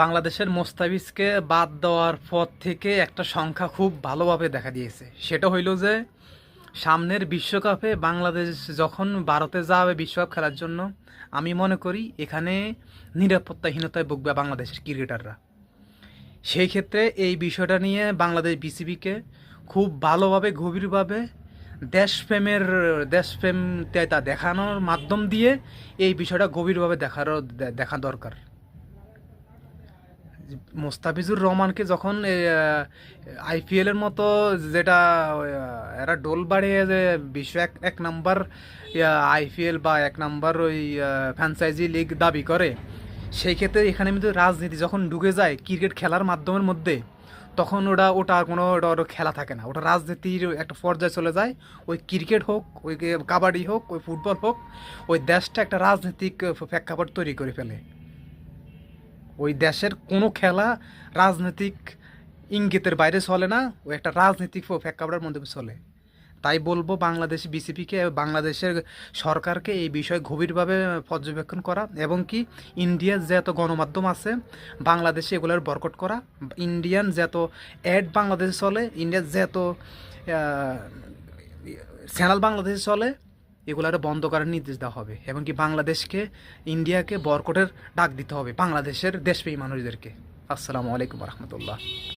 বাংলাদেশের মোস্তাফিজকে বাদ দেওয়ার পর থেকে একটা সংখ্যা খুব ভালোভাবে দেখা দিয়েছে। সেটা হইল যে সামনের বিশ্বকাপে বাংলাদেশ যখন ভারতে যাবে বিশ্বকাপ খেলার জন্য, আমি মনে করি এখানে নিরাপত্তাহীনতায় ভুগবে বাংলাদেশের ক্রিকেটাররা। সেই ক্ষেত্রে এই বিষয়টা নিয়ে বাংলাদেশ বিসিবিকে খুব ভালোভাবে গভীরভাবে দেশপ্রেম তা দেখানোর মাধ্যম দিয়ে এই বিষয়টা গভীরভাবে দেখা দরকার। মোস্তাফিজুর রহমানকে যখন আইপিএল এর মতো যেটা এরা ডোল বাড়িয়ে যে বিশ্ব এক এক নাম্বার আইপিএল বা এক নাম্বার ওই ফ্র্যাঞ্চাইজি লিগ দাবি করে, সেই ক্ষেত্রে এখানে কিন্তু রাজনীতি যখন ঢুকে যায় ক্রিকেট খেলার মাধ্যমের মধ্যে, তখন ওটা আর কোনো ওটা খেলা থাকে না, ওটা রাজনীতির একটা পর্যায়ে চলে যায়। ওই ক্রিকেট হোক, ওই কাবাডি হোক, ওই ফুটবল হোক, ওই দেশটা একটা রাজনৈতিক প্রেক্ষাপট তৈরি করে ফেলে। ওই দেশের কোনো খেলা রাজনৈতিক ইঙ্গিতের বাইরে চলে না, ও একটা রাজনৈতিক প্রেক্ষাপটের মধ্যে চলে। তাই বলবো বাংলাদেশ বিসিবিকে, বাংলাদেশের সরকারকে এই বিষয়ে গভীরভাবে পর্যবেক্ষণ করা, এবং কি ইন্ডিয়ার যে এত গণমাধ্যম আছে বাংলাদেশে এগুলোর বয়কট করা। ইন্ডিয়ান যত অ্যাড বাংলাদেশে চলে, ইন্ডিয়ার যত চ্যানেল বাংলাদেশে চলে, এগুলারে বন্ধ করার নির্দেশ দেওয়া হবে, এবং কি বাংলাদেশকে, ইন্ডিয়াকে বয়কটের ডাক দিতে হবে বাংলাদেশের দেশপ্রেমী মানুষদেরকে। আসসালামু আলাইকুম রহমতুল্লাহ।